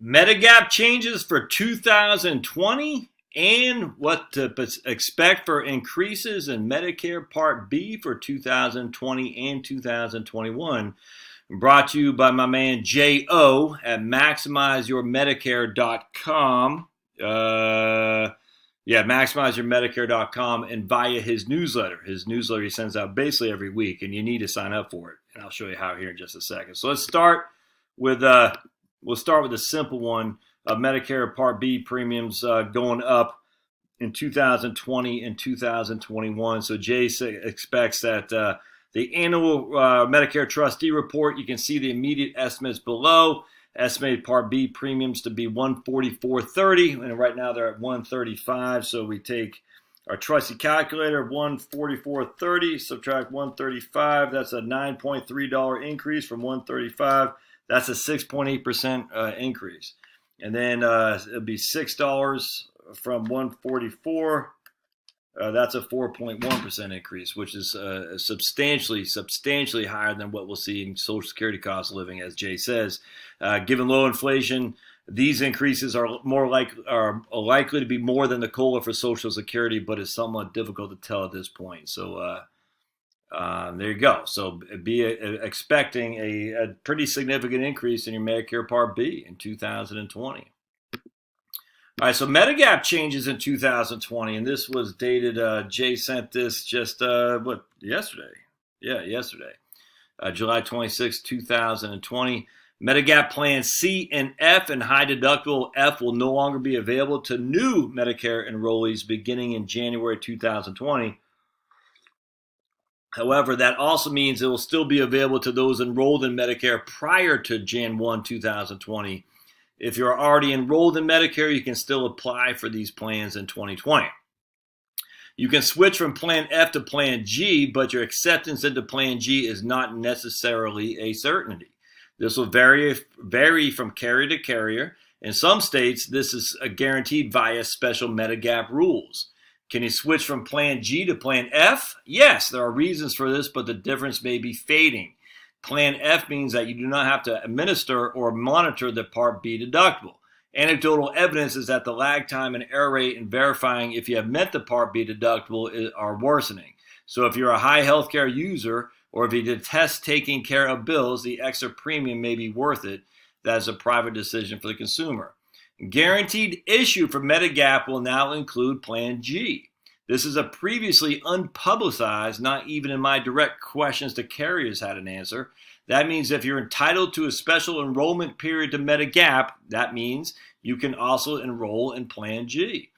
Medigap changes for 2020 and what to expect for increases in Medicare Part B for 2020 and 2021. Brought to you by my man J.O. at MaximizeYourMedicare.com. MaximizeYourMedicare.com and via his newsletter. His newsletter he sends out basically every week, and you need to sign up for it. And I'll show you how here in just a second. So let's start with we'll start with a simple one of Medicare Part B premiums going up in 2020 and 2021. So Jay expects that the annual Medicare trustee report, you can see the immediate estimates below. Estimated Part B premiums to be $144.30, and right now they're at $135. So we take our trusty calculator, $144.30, subtract $135. That's a $9.3 increase from $135. That's a 6.8% increase. And then it'll be $6 from $144. That's a 4.1% increase, which is substantially higher than what we'll see in Social Security cost of living, as Jay says. Given low inflation, these increases are likely to be more than the COLA for Social Security, but it's somewhat difficult to tell at this point. So there you go. So be expecting a pretty significant increase in your Medicare Part B in 2020. All right, so Medigap changes in 2020, and this was dated, Jay sent this just, yesterday? Yeah, yesterday. July 26, 2020. Medigap plans C and F and high deductible F will no longer be available to new Medicare enrollees beginning in January 2020. However, that also means it will still be available to those enrolled in Medicare prior to Jan 1, 2020. If you're already enrolled in Medicare, you can still apply for these plans in 2020. You can switch from Plan F to Plan G, but your acceptance into Plan G is not necessarily a certainty. This will vary from carrier to carrier. In some states, this is guaranteed via special Medigap rules. Can you switch from Plan G to Plan F? Yes, there are reasons for this, but the difference may be fading. Plan F means that you do not have to administer or monitor the Part B deductible. Anecdotal evidence is that the lag time and error rate in verifying if you have met the Part B deductible are worsening. So if you're a high healthcare user or if you detest taking care of bills, the extra premium may be worth it. That is a private decision for the consumer. Guaranteed issue for Medigap will now include Plan G. This is a previously unpublicized, not even in my direct questions to carriers had an answer. That means if you're entitled to a special enrollment period to Medigap, that means you can also enroll in Plan G.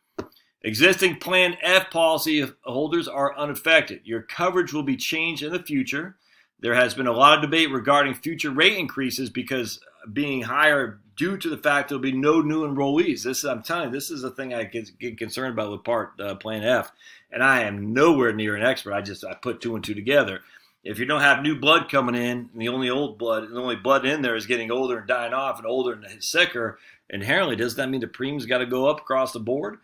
Existing Plan F policy holders are unaffected. Your coverage will be changed in the future. There has been a lot of debate regarding future rate increases because being higher due to the fact there'll be no new enrollees. I'm telling you, this is the thing I get concerned about with Plan F, and I am nowhere near an expert. I put two and two together. If you don't have new blood coming in, and the only blood in there is getting older and dying off, and older and sicker, inherently doesn't that mean the premiums got to go up across the board?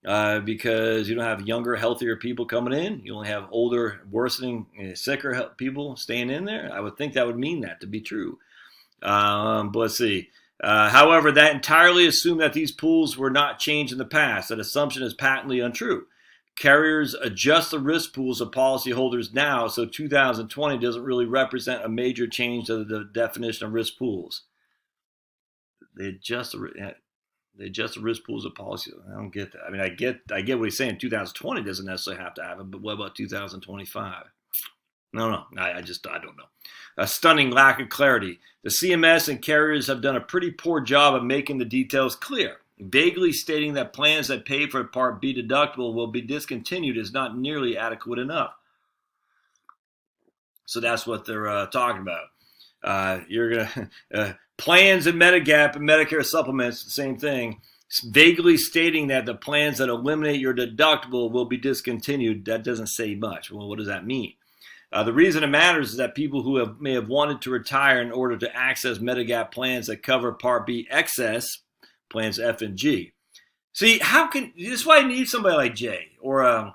Because you don't have younger, healthier people coming in. You only have older, worsening, sicker people staying in there. I would think that would mean that to be true. But let's see. However, that entirely assumed that these pools were not changed in the past. That assumption is patently untrue. Carriers adjust the risk pools of policyholders now, so 2020 doesn't really represent a major change to the definition of risk pools. They adjust the risk pools of policy. I don't get that. I mean, I get what he's saying. 2020 doesn't necessarily have to happen, but what about 2025? No, I don't know. A stunning lack of clarity. The CMS and carriers have done a pretty poor job of making the details clear. Vaguely stating that plans that pay for Part B deductible will be discontinued is not nearly adequate enough. So that's what they're talking about. Plans in Medigap and Medicare supplements, the same thing. Vaguely stating that the plans that eliminate your deductible will be discontinued. That doesn't say much. Well, what does that mean? The reason it matters is that people who may have wanted to retire in order to access Medigap plans that cover Part B excess, plans F and G. See, this is why I need somebody like Jay or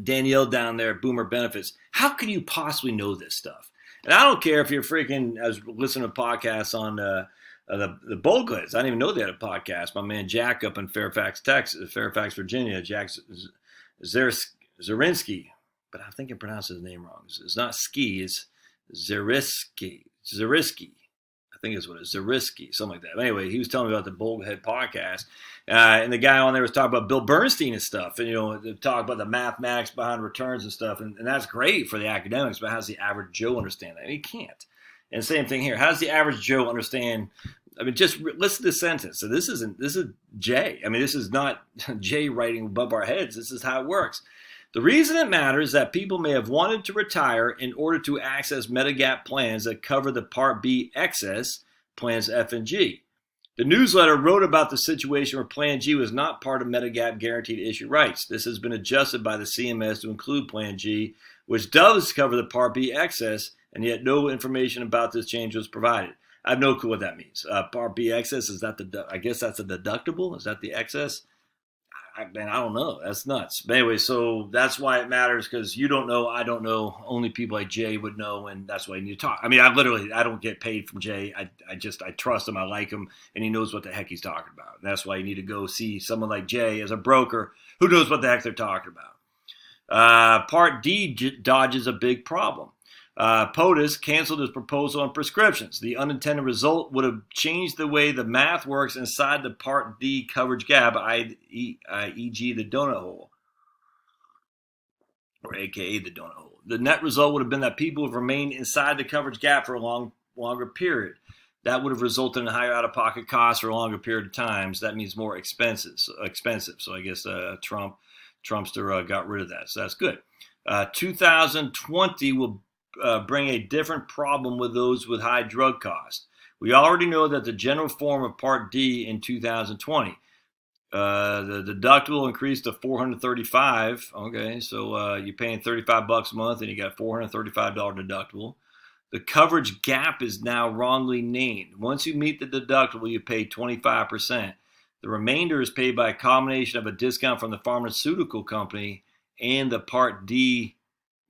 Danielle down there at Boomer Benefits. How can you possibly know this stuff? And I don't care if you're freaking, I was listening to podcasts on the Bogleheads. I didn't even know they had a podcast. My man Jack up in Fairfax, Virginia, Jack Zarinsky, but I think I pronounced his name wrong. It's not Ski, it's Zarinsky. I think it's what it is, Zarinsky, something like that. But anyway, he was telling me about the Boglehead podcast, and the guy on there was talking about Bill Bernstein and stuff, and they talk about the mathematics behind returns and stuff, and that's great for the academics, but how does the average Joe understand that? He can't. And same thing here. How does the average Joe understand? I mean, just listen to the sentence. So this is Jay. I mean, this is not Jay writing above our heads. This is how it works. The reason it matters is that people may have wanted to retire in order to access Medigap plans that cover the Part B excess, plans F and G. The newsletter wrote about the situation where Plan G was not part of Medigap guaranteed issue rights. This has been adjusted by the CMS to include Plan G, which does cover the Part B excess, and yet no information about this change was provided. I have no clue what that means. Part B excess, is that I guess that's a deductible? Is that the excess? I don't know. That's nuts. But anyway, so that's why it matters, because you don't know, I don't know. Only people like Jay would know, and that's why you need to talk. I mean, I don't get paid from Jay. I trust him. I like him, and he knows what the heck he's talking about. And that's why you need to go see someone like Jay as a broker who knows what the heck they're talking about. Part D dodges a big problem. POTUS canceled his proposal on prescriptions. The unintended result would have changed the way the math works inside the Part D coverage gap, e.g. the donut hole, or AKA the donut hole. The net result would have been that people have remained inside the coverage gap for a longer period. That would have resulted in higher out-of-pocket costs for a longer period of time. So that means more expensive. So I guess Trumpster got rid of that. So that's good. 2020 will bring a different problem with those with high drug costs. We already know that the general form of Part D in 2020, the deductible increased to $435. Okay, so you're paying $35 a month and you got a $435 deductible. The coverage gap is now wrongly named. Once you meet the deductible, you pay 25%. The remainder is paid by a combination of a discount from the pharmaceutical company and the Part D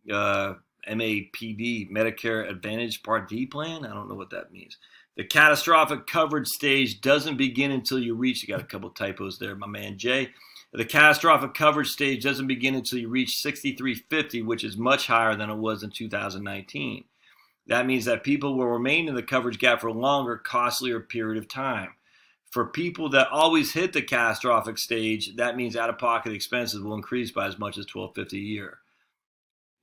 MAPD, Medicare Advantage Part D plan. I don't know what that means. The catastrophic coverage stage doesn't begin until you reach, you got a couple typos there, my man Jay. The catastrophic coverage stage doesn't begin until you reach 6350, which is much higher than it was in 2019. That means that people will remain in the coverage gap for a longer, costlier period of time. For people that always hit the catastrophic stage, that means out-of-pocket expenses will increase by as much as $1,250 a year.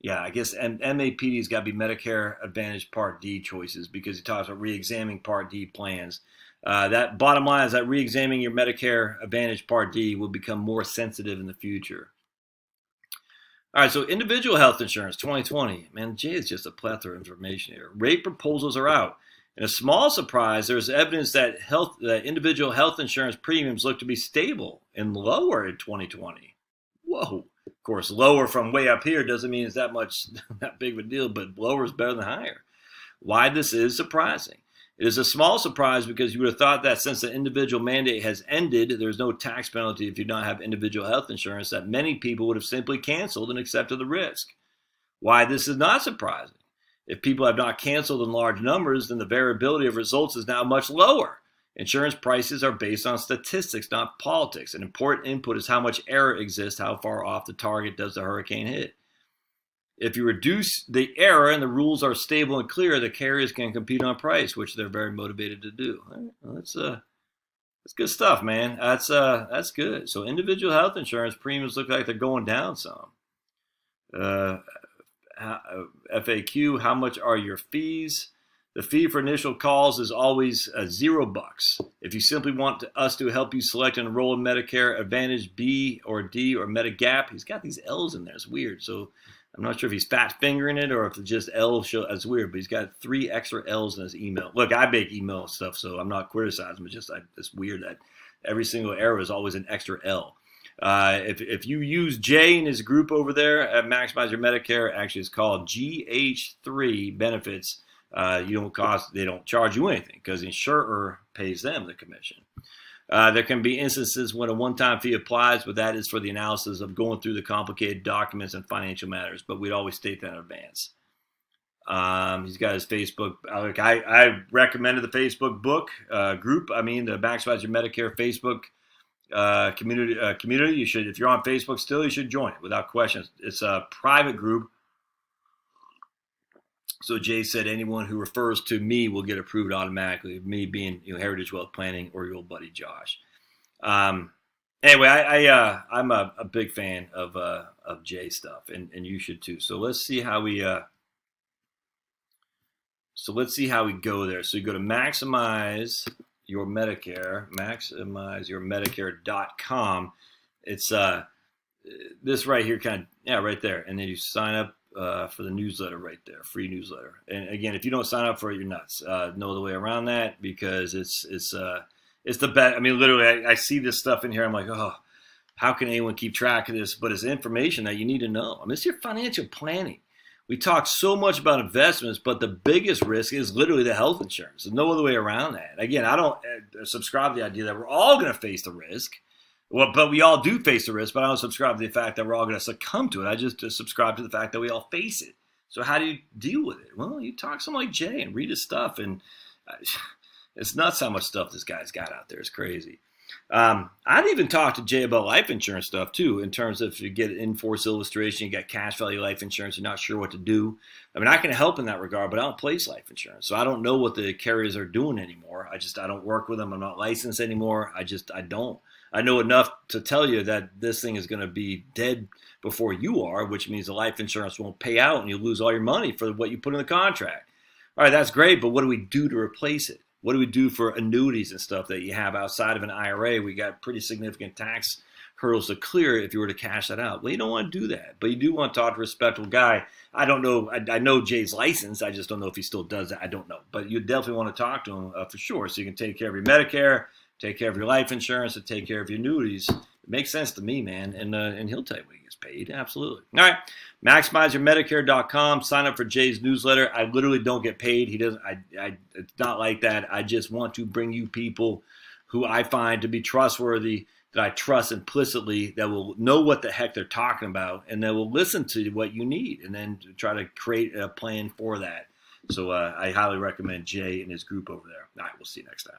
Yeah, I guess MAPD's got to be Medicare Advantage Part D choices, because he talks about re-examining Part D plans. That bottom line is that re-examining your Medicare Advantage Part D will become more sensitive in the future. All right, so individual health insurance 2020. Man, Jay is just a plethora of information here. Rate proposals are out. In a small surprise, there's evidence that individual health insurance premiums look to be stable and lower in 2020. Whoa. Of course, lower from way up here doesn't mean it's that big of a deal, but lower is better than higher. Why this is surprising? It is a small surprise because you would have thought that since the individual mandate has ended, there's no tax penalty if you don't have individual health insurance, that many people would have simply canceled and accepted the risk. Why this is not surprising? If people have not canceled in large numbers, then the variability of results is now much lower. Insurance prices are based on statistics, not politics. An important input is how much error exists, how far off the target does the hurricane hit. If you reduce the error and the rules are stable and clear, the carriers can compete on price, which they're very motivated to do. Well, that's good stuff, man. That's good. So individual health insurance premiums look like they're going down some. FAQ, how much are your fees? The fee for initial calls is always $0. If you simply want us to help you select and enroll in Medicare Advantage B or D or Medigap, he's got these L's in there. It's weird. So I'm not sure if he's fat fingering it or if it's just L. It's weird, but he's got 3 extra L's in his email. Look, I make email stuff, so I'm not criticizing, but it's weird that every single error is always an extra L. If you use Jay and his group over there at Maximize Your Medicare, actually it's called GH3 Benefits. They don't charge you anything because the insurer pays them the commission. There can be instances when a one-time fee applies, but that is for the analysis of going through the complicated documents and financial matters. But we'd always state that in advance. He's got his Facebook. I recommended the Facebook book group. I mean, the Maximize Your Medicare Facebook community. You should, if you're on Facebook still, you should join it without question. It's a private group. So Jay said anyone who refers to me will get approved automatically. Me being Heritage Wealth Planning or your old buddy Josh. Anyway, I'm a big fan of Jay stuff, and you should too. So let's see how we go there. So you go to maximizeyourmedicare.com. It's this right here, right there, and then you sign up for the newsletter right there, free newsletter. And again, if you don't sign up for it, you're nuts. No other way around that, because it's the best. I mean, literally, I see this stuff in here. I'm like, oh, how can anyone keep track of this? But it's information that you need to know. I mean, it's your financial planning. We talk so much about investments, but the biggest risk is literally the health insurance. There's no other way around that. Again, I don't subscribe to the idea that we're all going to face the risk. Well, but we all do face the risk, but I don't subscribe to the fact that we're all going to succumb to it. I just subscribe to the fact that we all face it. So how do you deal with it? Well, you talk to someone like Jay and read his stuff, and it's nuts how much stuff this guy's got out there. It's crazy. I'd even talk to Jay about life insurance stuff too, in terms of if you get an in-force illustration, you got cash value life insurance, you're not sure what to do. I mean, I can help in that regard, but I don't place life insurance. So I don't know what the carriers are doing anymore. I don't work with them. I'm not licensed anymore. I don't. I know enough to tell you that this thing is going to be dead before you are, which means the life insurance won't pay out and you lose all your money for what you put in the contract. All right, that's great, but what do we do to replace it? What do we do for annuities and stuff that you have outside of an IRA? We got pretty significant tax hurdles to clear if you were to cash that out. Well, you don't want to do that, but you do want to talk to a respectable guy. I don't know. I know Jay's licensed. I just don't know if he still does that. I don't know, but you definitely want to talk to him for sure, so you can take care of your Medicare, take care of your life insurance, and take care of your annuities. It makes sense to me, man, and he'll tell you what he gets paid. Absolutely. All right, maximizeyourmedicare.com. Sign up for Jay's newsletter. I literally don't get paid. He doesn't. It's not like that. I just want to bring you people who I find to be trustworthy, that I trust implicitly, that will know what the heck they're talking about, and that will listen to what you need, and then try to create a plan for that. So I highly recommend Jay and his group over there. All right, we'll see you next time.